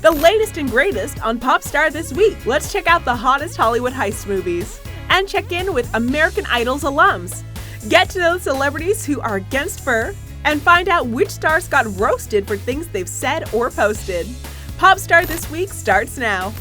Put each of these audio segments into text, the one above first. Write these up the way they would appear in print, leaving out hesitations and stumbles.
The latest and greatest on PopStar this week. Let's check out the hottest Hollywood heist movies and check in with American Idol's alums. Get to know celebrities who are against fur and find out which stars got roasted for things they've said or posted. PopStar This Week starts now.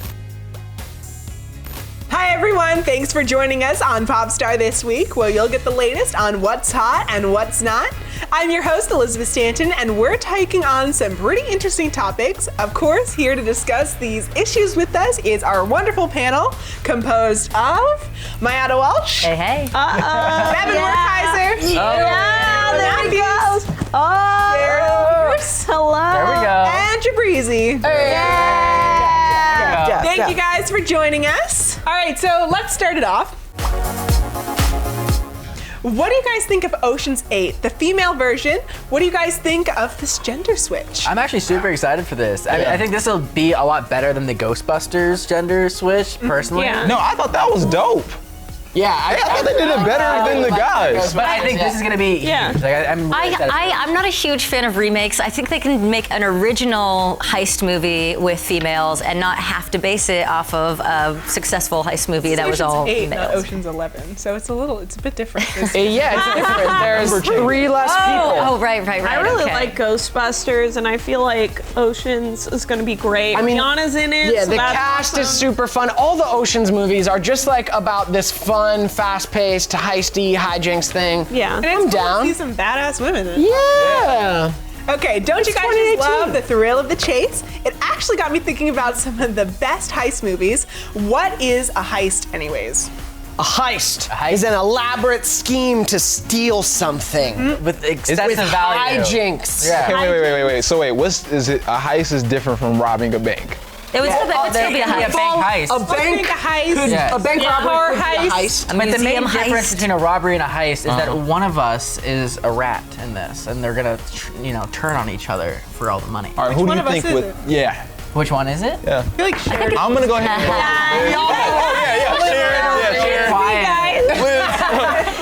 Hi everyone, thanks for joining us on PopStar This Week, where you'll get the latest on what's hot and what's not. I'm your host, Elizabeth Stanton, and we're taking on some pretty interesting topics. Of course, here to discuss these issues with us is our wonderful panel, composed of Maiara Walsh. Hey. Devon Werkheiser. There we go. Sheridan Peirce. Hello. There we go. And Jibrizy. Yeah. Thank you guys for joining us. All right, so let's start it off. What do you guys think of Ocean's 8, the female version? What do you guys think of this gender switch? I'm actually super excited for this. I think this will be a lot better than the Ghostbusters gender switch, personally. Yeah. No, I thought that was dope. Yeah, I thought they did it better than the guys. But I think this is gonna be huge. Like, I'm really excited. I'm not a huge fan of remakes. I think they can make an original heist movie with females and not have to base it off of a successful heist movie that was all Ocean's 8, not males. Ocean's 11, so it's a bit different. Yeah, it's different. There's 3 less people. Oh, right. I really okay. like Ghostbusters, and I feel like Oceans is going to be great. I mean, Rihanna's in it. Yeah, so the that's cast is awesome. super fun. All the Oceans movies are just like about this fun, fast-paced, heisty hijinks thing. Yeah. And it's I'm cool down. to see some badass women in it. Yeah. Okay, don't you guys just love the thrill of the chase? It actually got me thinking about some of the best heist movies. What is a heist anyways? A heist is an elaborate scheme to steal something. With excessive With value. hijinks. Yeah. Okay, wait. So wait, is it? A heist is different from robbing a bank. It would still be a heist. bank heist. A bank heist. Yeah. A bank robbery could be a heist. A But the main museum difference heist. between a robbery and a heist is that one of us is a rat in this, and they're gonna, turn on each other for all the money. All right, who do one you of us think is would? it? Yeah. Which one is it? Yeah. I feel like Sheridan. I'm gonna go ahead and vote. Sharon. Quiet.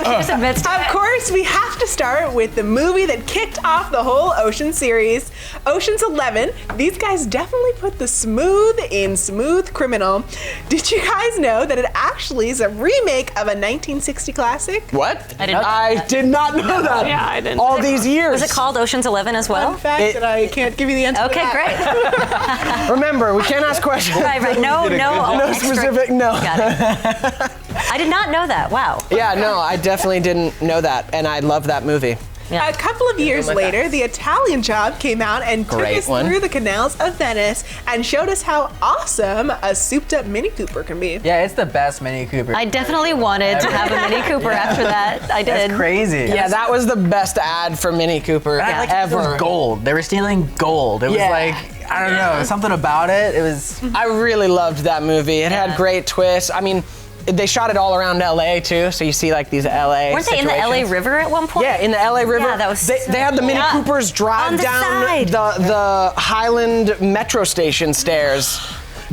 Just admits to Of it. course, we have to start with the movie that kicked off the whole Ocean series, Ocean's 11. These guys definitely put the smooth in Smooth Criminal. Did you guys know that it actually is a remake of a 1960 classic? What? I did not know that. Yeah, I didn't. All these years. Was it called Ocean's 11 as well? Fun fact that I can't give you the answer to Okay, that. great. Remember, we can't ask questions. Right. No extra- specific, no. Got it. I did not know that. Wow. Yeah, no, I definitely didn't know that, and I love that movie. Yeah. A couple of years later, The Italian Job came out and took Great us one. through the canals of Venice and showed us how awesome a souped-up Mini Cooper can be. Yeah, it's the best Mini Cooper. I definitely wanted to have a Mini Cooper after that. I did. That's crazy. Yeah, that was the best ad for Mini Cooper It ever. was gold. They were stealing gold. It was Yeah. like, I don't know, something about it. It was. I really loved that movie. It had great twists. I mean, they shot it all around LA too, so you see like these LA Weren't they in the LA situations. River at one point? Yeah, in the LA River. Yeah, that was They had the Mini Yeah. Coopers drive On the down side. the Highland metro station stairs.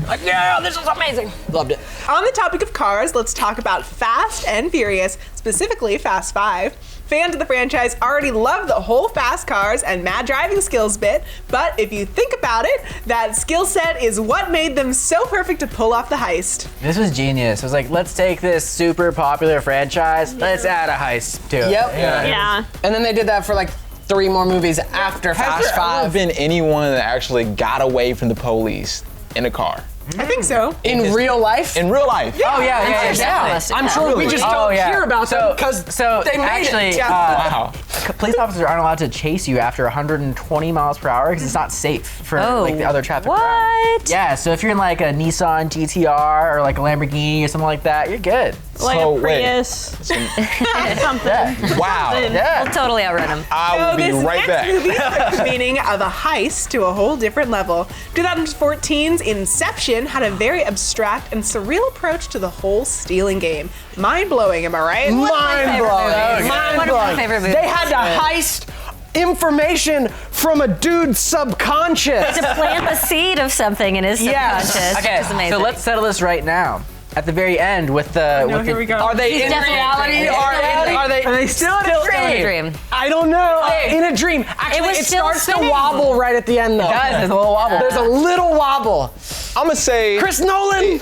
Like, yeah, this is amazing. Loved it. On the topic of cars, let's talk about Fast and Furious, specifically Fast 5. Fans of the franchise already love the whole fast cars and mad driving skills bit, but if you think about it, that skill set is what made them so perfect to pull off the heist. This was genius. It was like, let's take this super popular franchise, let's add a heist to it. Yep. Yeah. And then they did that for like 3 more movies after Has Fast there ever 5. been anyone that actually got away from the police in a car? I think so. In real life? In real life? Oh yeah. I'm sure we just don't hear about them because they made actually, it. Wow. police officers aren't allowed to chase you after 120 miles per hour because it's not safe for like the other traffic around. What? Yeah, so if you're in like a Nissan GTR or like a Lamborghini or something like that, you're good. Like So, a wait. Prius. Something. Wow. Yeah. We'll totally outrun him. I will be this right next back. movie took the meaning of a heist to a whole different level. 2014's Inception had a very abstract and surreal approach to the whole stealing game. Mind-blowing, am I right? Mind blowing. One Mind of my blowing. favorite movies. They had to heist information from a dude's subconscious. To plant the seed of something in his Yes. subconscious, Okay, which is amazing. so let's settle this right now. at the very end with the. No, with here the, we go. Are they in definitely reality? in a dream. Are they still in a Still in a dream. I don't know. In a dream. Actually, was it still starts to spinning. wobble right at the end, though. Guys, there's a little wobble. There's a little wobble. I'm gonna say Chris Nolan.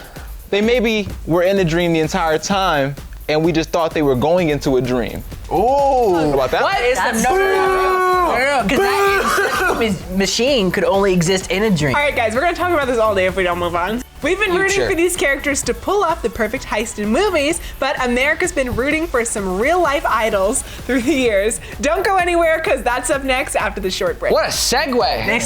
they maybe were in a dream the entire time, and we just thought they were going into a dream. Ooh. How about that? What is That's- no, because that machine could only exist in a dream. All right, guys, we're gonna talk about this all day if we don't move on. We've been rooting Future. for these characters to pull off the perfect heist in movies, but America's been rooting for some real-life idols through the years. Don't go anywhere, because that's up next after the short break. What a segue.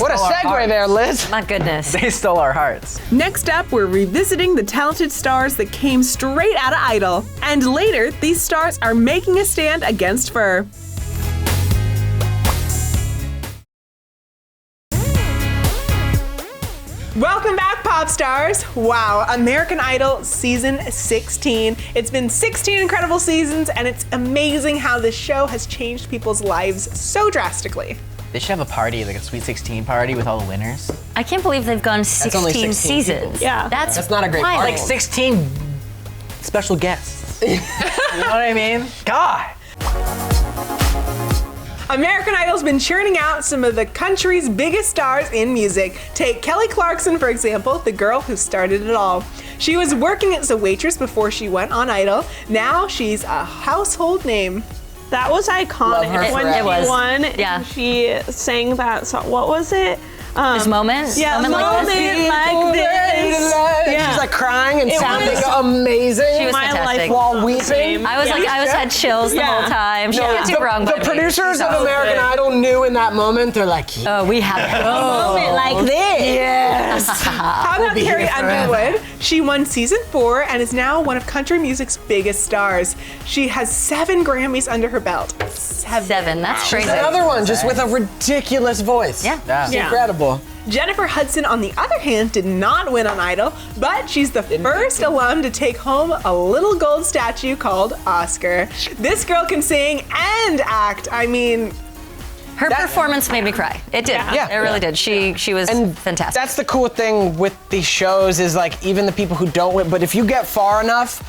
What a stole our segue hearts. there, Liz. My goodness. They stole our hearts. Next up, we're revisiting the talented stars that came straight out of Idol. And later, these stars are making a stand against fur. Welcome back, pop stars. Wow, American Idol season 16. It's been 16 incredible seasons, and it's amazing how this show has changed people's lives so drastically. They should have a party, like a Sweet 16 party with all the winners. I can't believe they've gone 16 only 16 seasons. people. Yeah. That's not a great wild. party. Like 16 special guests. You know what I mean? God. American Idol's been churning out some of the country's biggest stars in music. Take Kelly Clarkson, for example, the girl who started it all. She was working as a waitress before she went on Idol. Now she's a household name. That was iconic Love her when forever. she It was. won. Yeah. And she sang that song. What was it? This moment? Yeah, Moment like this? moment like this. Yeah. She's like crying and It sounding was- amazing. She was My fantastic. life While weeping. I was like, I was had chills the Yeah. whole time. She Yeah. didn't do wrong. The by me. producers of so American good. Idol knew in that moment, they're like, Oh, we have a moment like this. yes. How about be Carrie here forever. Underwood? She won season 4 and is now one of country music's biggest stars. She has 7 Grammys under her belt. 7. That's crazy. Another one just with a ridiculous voice. Yeah. It's Yeah. incredible. Jennifer Hudson, on the other hand, did not win on Idol, but she's the first alum to take home a little gold statue called Oscar. This girl can sing and act. I mean, Her performance made me cry. It did. Yeah. It really did. She was And fantastic. That's the cool thing with these shows is like even the people who don't win, but if you get far enough,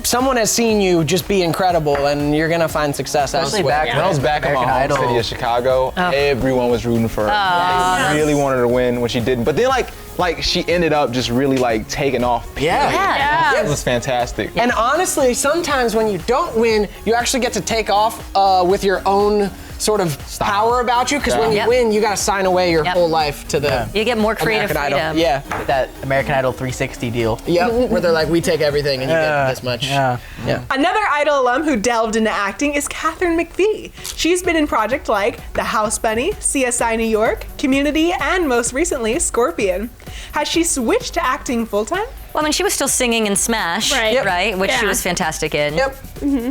someone has seen you just be incredible and you're gonna find success Especially elsewhere. back When I was back in my American home Idol. city of Chicago, everyone was rooting for her. They really wanted her to win when she didn't. But then like she ended up just really like taking off. Yeah. Yeah. It was fantastic. And honestly, sometimes when you don't win, you actually get to take off with your own sort of power about you. Because when you Yep. win, you gotta sign away your Yep. whole life to the You get more creative American freedom. Idol. Yeah. That American Idol 360 deal. Yep. Where they're like, we take everything and you get this much. Yeah. Yeah. another Idol alum who delved into acting is Katharine McPhee. She's been in projects like The House Bunny, CSI New York, Community, and most recently, Scorpion. Has she switched to acting full-time? Well, I mean, she was still singing in Smash, Right. right? Which she Yeah. was fantastic in. Yep.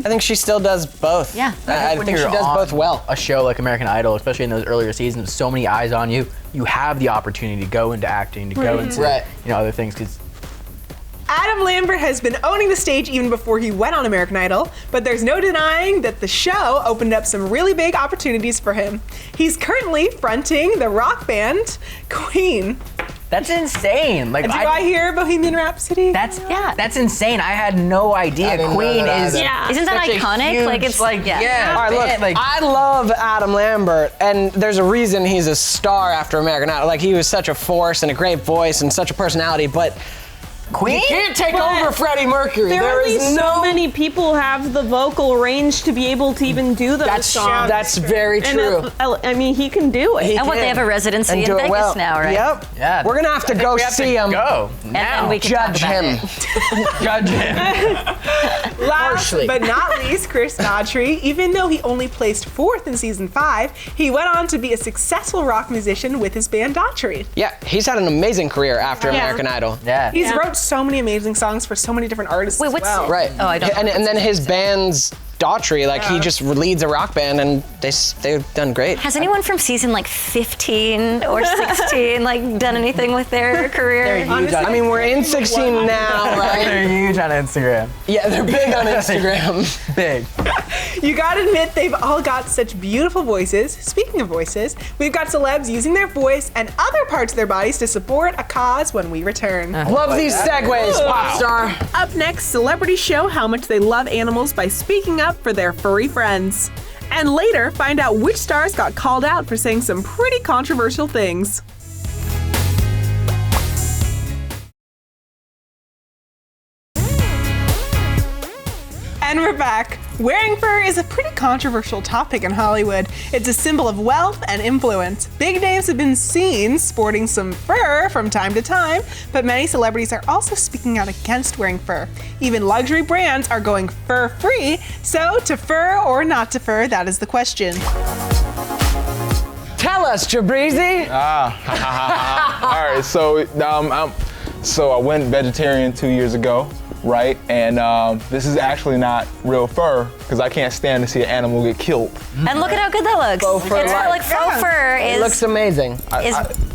I think she still does both. Yeah. I When think she you're does on both well. A show like American Idol, especially in those earlier seasons, with so many eyes on you, you have the opportunity to go into acting, to go into Right. other things. Because Adam Lambert has been owning the stage even before he went on American Idol, but there's no denying that the show opened up some really big opportunities for him. He's currently fronting the rock band Queen. that's insane. Like Do I hear Bohemian Rhapsody? that's insane. I had no idea. I didn't know Queen that is either. Yeah. Isn't that such a iconic? huge, Like it's yeah. All right, look, Like, I love Adam Lambert, and there's a reason he's a star after American Idol. Like, he was such a force and a great voice and such a personality, but Queen you can't take But over Freddie Mercury. There is only no... so many people have the vocal range to be able to even do those songs. That's very And true. I mean, he can do it. And what, they have a residency in Vegas now, right? Yep. Yeah. We're gonna have to go we have see to him. Go And now. then we can Judge talk about him. it. Judge him. Last Harshly. but not least, Chris Daughtry. Even though he only placed 4th in season 5, he went on to be a successful rock musician with his band Daughtry. Yeah, he's had an amazing career after Yeah. American Idol. Yeah. He's wrote so many amazing songs for so many different artists Wait, as what's well. Right. Oh, I don't know. And then his band's Daughtry. Like he just leads a rock band, and they've done great. Has anyone from season like 15 or 16 like done anything with their career? I mean, we're in 16 now, right? They're huge on Instagram. Yeah, they're big on Instagram. Big. You gotta admit, they've all got such beautiful voices. Speaking of voices, we've got celebs using their voice and other parts of their bodies to support a cause when we return. Love these segues, Popstar. Up next, celebrities show how much they love animals by speaking up for their furry friends. And later, find out which stars got called out for saying some pretty controversial things. And we're back. Wearing fur is a pretty controversial topic in Hollywood. It's a symbol of wealth and influence. Big names have been seen sporting some fur from time to time, but many celebrities are also speaking out against wearing fur. Even luxury brands are going fur-free, so to fur or not to fur, that is the question. Tell us, Jibrizy. All right, so I went vegetarian 2 years ago, right? And this is actually not real fur because I can't stand to see an animal get killed. And look at how good that looks. Faux fur It's like faux fur It is looks amazing.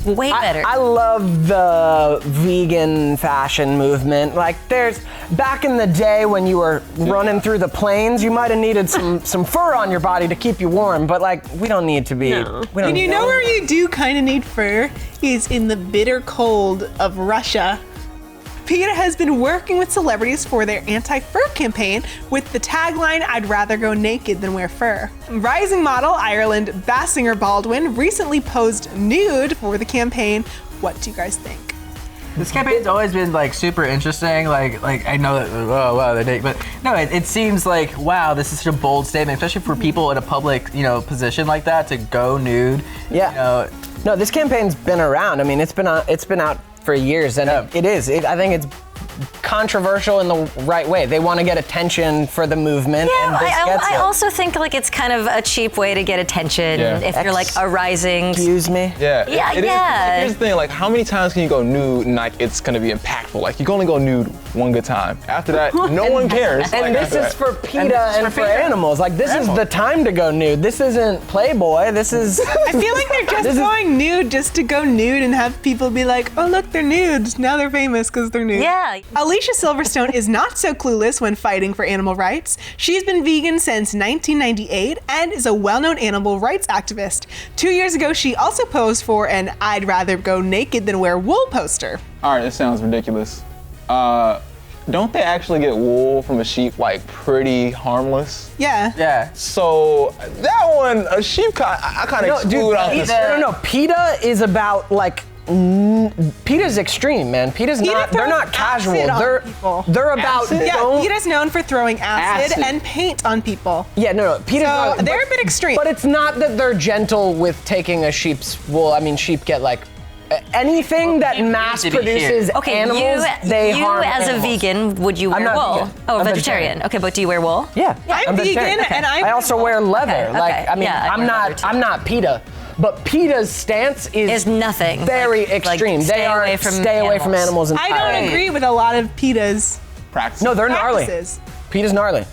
way better. I love the vegan fashion movement. Like back in the day when you were running through the plains, you might have needed some fur on your body to keep you warm, but like we don't need to be. No. We don't And you need know where you do kind of need fur is in the bitter cold of Russia. PETA has been working with celebrities for their anti-fur campaign with the tagline, "I'd rather go naked than wear fur." Rising model Ireland Basinger Baldwin recently posed nude for the campaign. What do you guys think? This campaign's always been like super interesting. Like I know that wow they're naked, but no, it seems like wow, this is such a bold statement, especially for people in a public position like that to go nude. Yeah. No, this campaign's been around. I mean, it's been out for years, and it is. I think it's controversial in the right way. They want to get attention for the movement, and this gets I it. also think like it's kind of a cheap way to get attention if you're like a rising. Excuse me. Yeah. Yeah, it is. yeah. Here's the thing, like how many times can you go nude and like it's gonna be impactful? Like you can only go nude one good time. After that, no one cares. And Like, this is for PETA and for PETA. animals. Like this is the time to go nude. This isn't Playboy. This is. I feel like they're just going nude just to go nude and have people be like, oh look, they're nude. Now they're famous because they're nude. Yeah. Alicia Silverstone is not so clueless when fighting for animal rights. She's been vegan since 1998 and is a well-known animal rights activist. 2 years ago, she also posed for an "I'd rather go naked than wear wool" poster. All right, this sounds ridiculous. Don't they actually get wool from a sheep like pretty harmless? Yeah. Yeah. So that one, a sheep, I kind of exclude out this. No. PETA is about like. PETA's extreme, man. PETA's not. They're not casual. They're about. Acid? Yeah, don't- PETA's known for throwing acid Acid. and paint on people. Yeah, no. PETA's So not. they're a bit extreme. But it's not that they're gentle with taking a sheep's wool. I mean, sheep get like anything that mass need to be here. produces Okay, animals. They you harm as animals. a vegan, would you wear not wool? vegan. Oh, I'm vegetarian. Okay, but do you wear wool? Yeah, I'm vegetarian. vegan and I also wear leather. Okay, Like, okay. I mean, Yeah, I I'm wear not. leather too. I'm not PETA, but PETA's stance Is nothing. very Like extreme. stay They are away from stay away from animals I entirely. don't agree with a lot of PETA's Practice. No, they're gnarly. practices. PETA's gnarly.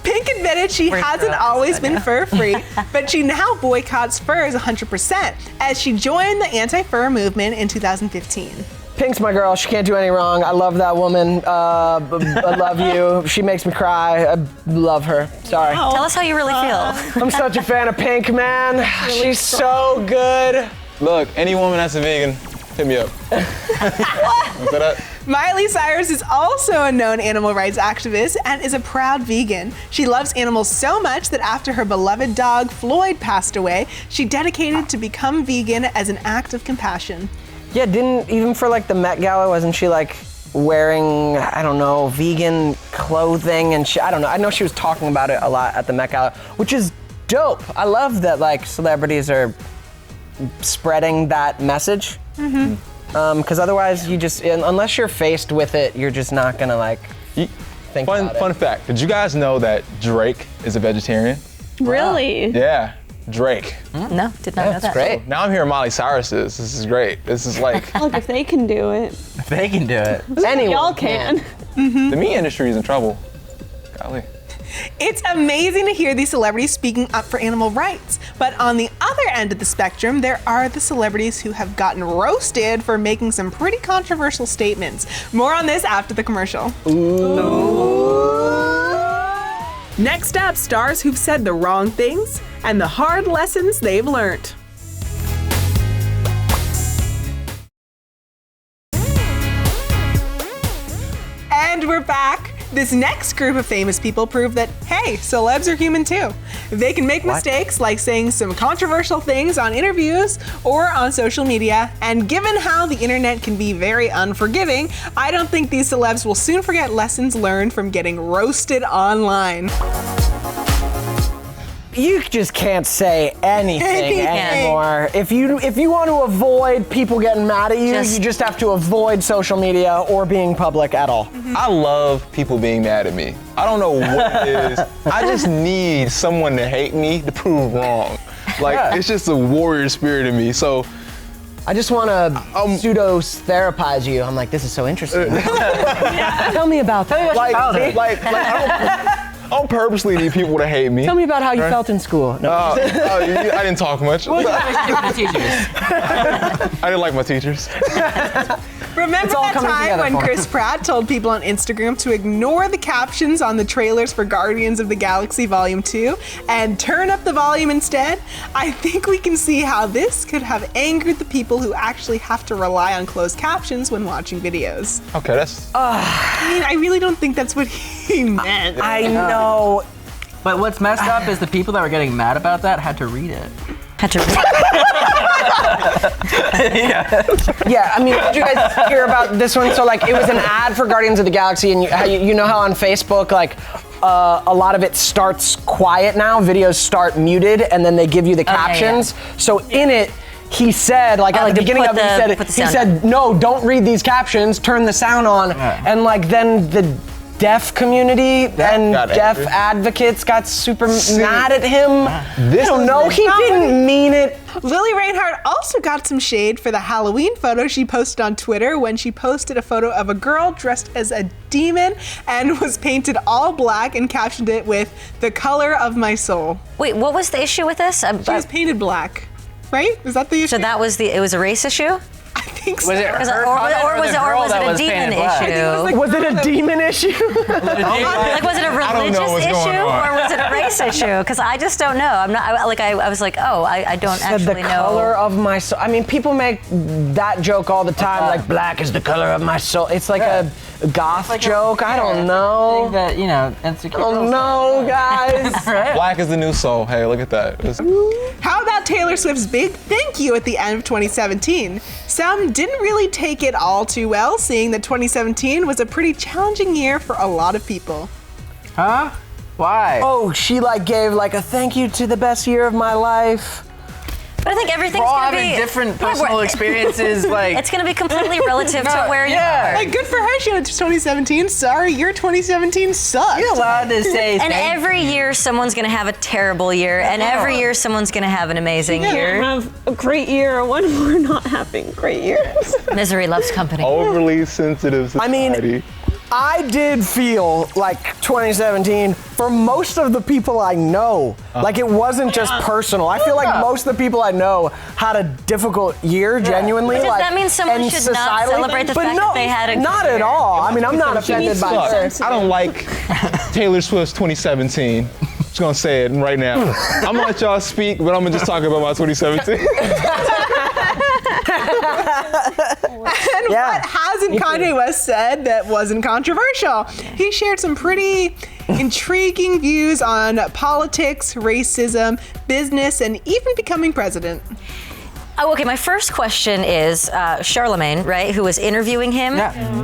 Pink admitted she hasn't always been fur-free, but she now boycotts furs 100% as she joined the anti-fur movement in 2015. Pink's my girl. She can't do any wrong. I love that woman. I love you. She makes me cry. I love her. Sorry. Tell us how you really feel. I'm such a fan of Pink, man. She's so good. Look, any woman that's a vegan, hit me up. What? Miley Cyrus is also a known animal rights activist and is a proud vegan. She loves animals so much that after her beloved dog Floyd passed away, she dedicated to become vegan as an act of compassion. Yeah, even for like the Met Gala, wasn't she like wearing, I don't know, vegan clothing and I don't know. I know she was talking about it a lot at the Met Gala, which is dope. I love that like celebrities are spreading that message. Mm-hmm. Because otherwise you just, unless you're faced with it, you're just not gonna like think about it. Fun fact, did you guys know that Drake is a vegetarian? Really? Yeah, Drake. No, did not know That's that. great. Now I'm hearing Miley Cyrus is. This is great. This is like, Look, if they can do it, If they can do it. Anyone y'all can. the meat industry is in trouble. Golly. It's amazing to hear these celebrities speaking up for animal rights. But on the other end of the spectrum, there are the celebrities who have gotten roasted for making some pretty controversial statements. More on this after the commercial. Next up, stars who've said the wrong things and the hard lessons they've learned. And we're back. This next group of famous people prove that, hey, celebs are human too. They can make mistakes like saying some controversial things on interviews or on social media, and given how the internet can be very unforgiving, I don't think these celebs will soon forget lessons learned from getting roasted online. You just can't say anything anymore. If you want to avoid people getting mad at you, you just have to avoid social media or being public at all. I love people being mad at me. I don't know what it is. I just need someone to hate me to prove wrong. Like, it's just a warrior spirit in me. So I just want to pseudo-therapize you. I'm like, this is so interesting. Tell me about that. I don't purposely need people to hate me. Tell me about how you felt in school. No. I didn't talk much. I didn't like my teachers. Remember that time when Chris Pratt told people on Instagram to ignore the captions on the trailers for Guardians of the Galaxy Volume 2 and turn up the volume instead? I think we can see how this could have angered the people who actually have to rely on closed captions when watching videos. Okay, that's... I mean, I really don't think that's what he meant. I know. But what's messed up is the people that were getting mad about that had to read it. Yeah, I mean, did you guys hear about this one? So, like, it was an ad for Guardians of the Galaxy, and you know how on Facebook, like, a lot of it starts quiet now, videos start muted, and then they give you the captions. So in it, he said, like, at the beginning of it, he said, no, don't read these captions, turn the sound on, and, like, then the deaf community and deaf advocates got super mad at him. I don't know, he didn't mean it. Lily Reinhart also got some shade for the Halloween photo she posted on Twitter when she posted a photo of a girl dressed as a demon and was painted all black and captioned it with "the color of my soul." Wait, what was the issue with this? She was painted black, right? Is that the issue? So that was it was a race issue? I think so. Was it Or was it a demon issue? Was it a demon issue? Like, was it a religious issue or was it a race issue? Because I just don't know. I'm not I was like, oh, I don't actually the know. color of my soul. I mean, people make that joke all the time, like black is the color of my soul. It's like a goth joke. I don't know. That, you know, insecure. Oh no, guys. Black is the new soul. Hey, look at that. How about Taylor Swift's big thank you at the end of 2017? Some didn't really take it all too well, seeing that 2017 was a pretty challenging year for a lot of people. Huh? Why? Oh, she like gave like a thank you to the best year of my life. But I think everything's We're all going to having be different personal experiences. Like, it's going to be completely relative to where you are. Like, good for her, she went to 2017. Sorry, your 2017 sucked. you're allowed to say And every year someone's going to have a terrible year, and every year someone's going to have an amazing year. Have a great year when we're not having great years. Misery loves company. Overly sensitive society. I mean, I did feel like 2017 for most of the people I know. Like, it wasn't just personal. I feel like most of the people I know had a difficult year, genuinely. Does like, that mean someone and should not celebrate the fact that they had a good not year? at all. I mean, I'm not offended by her. I don't like Taylor Swift's 2017. Just gonna say it right now. I'm gonna let y'all speak, but I'm gonna just talk about my 2017. And what hasn't Kanye West said that wasn't controversial? He shared some pretty intriguing views on politics, racism, business, and even becoming president. Oh, okay, my first question is Charlemagne, right, who was interviewing him,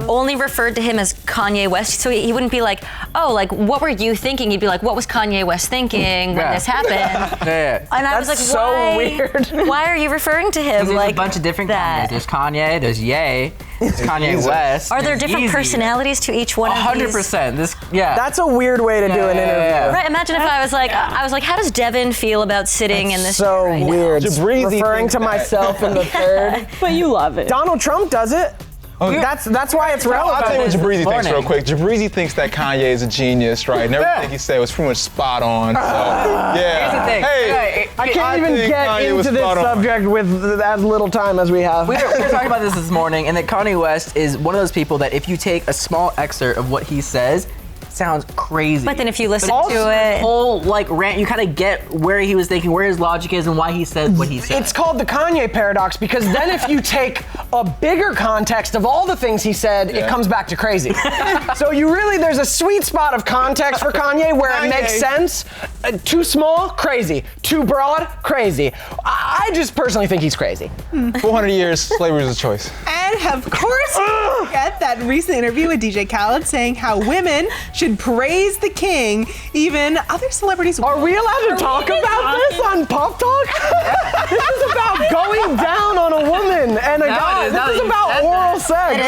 only referred to him as Kanye West, so he wouldn't be like, oh, like, what were you thinking? He'd be like, what was Kanye West thinking when this happened? And I was like, so why? weird. Why are you referring to him There's like a bunch of different that? Kanye. There's Kanye, there's Ye, there's Kanye West. Are there there's different Yeezy. personalities to each one of these? 100%. That's a weird way to do an interview. Right, imagine if I was like, how does Devon feel about sitting in this So chair right now? weird. Jibrizy Referring thinks to that. myself in the third. But you love it. Donald Trump does it. That's why it's relevant. I'll tell you what Jibrizy thinks morning. real quick. Jibrizy thinks that Kanye is a genius, right? And everything he said was pretty much spot on. So, yeah. Here's the thing. Hey, I can't even think get Kanye was into this spot on. subject with as little time as we have. We were talking about this morning, and that Kanye West is one of those people that if you take a small excerpt of what he says, sounds crazy. But then if you listen But to it, whole like rant, you kind of get where he was thinking, where his logic is, and why he said what he said. It's called the Kanye paradox because then if you take a bigger context of all the things he said, it comes back to crazy. So there's a sweet spot of context for Kanye where it makes sense. Too small, crazy. Too broad, crazy. I just personally think he's crazy. 400 years, slavery is a choice. And of course, we get that recent interview with DJ Khaled saying how women should praise the king, even other celebrities. Are we allowed to talk about this on Pop Talk? This is about going down on a woman and a guy. This is about oral sex.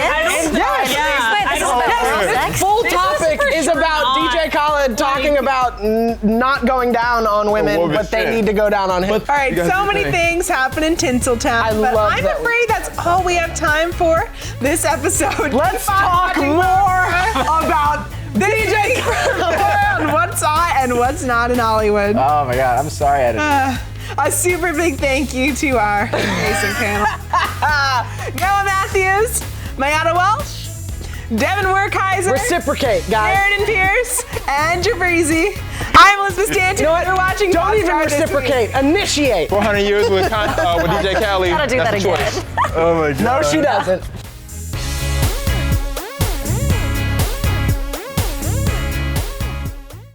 This full topic is about DJ Khaled talking about not going down on women, but they need to go down on him. All right, so many things happen in Tinseltown, but I'm afraid that's all we have time for this episode. Let's talk more about DJ Khaled and what's hot and what's not in Hollywood. Oh my God, I'm sorry I didn't. A super big thank you to our amazing panel. Noah Matthews, Maiara Walsh, Devon Werkheiser, reciprocate, guys. Sheridan Peirce, and Jibrizy. I'm Elizabeth Stanton. You're watching Don't even PopStar this week. reciprocate. Initiate. 400 years with DJ Khaled. gotta do That's that a again. choice. Oh my God. No, she doesn't.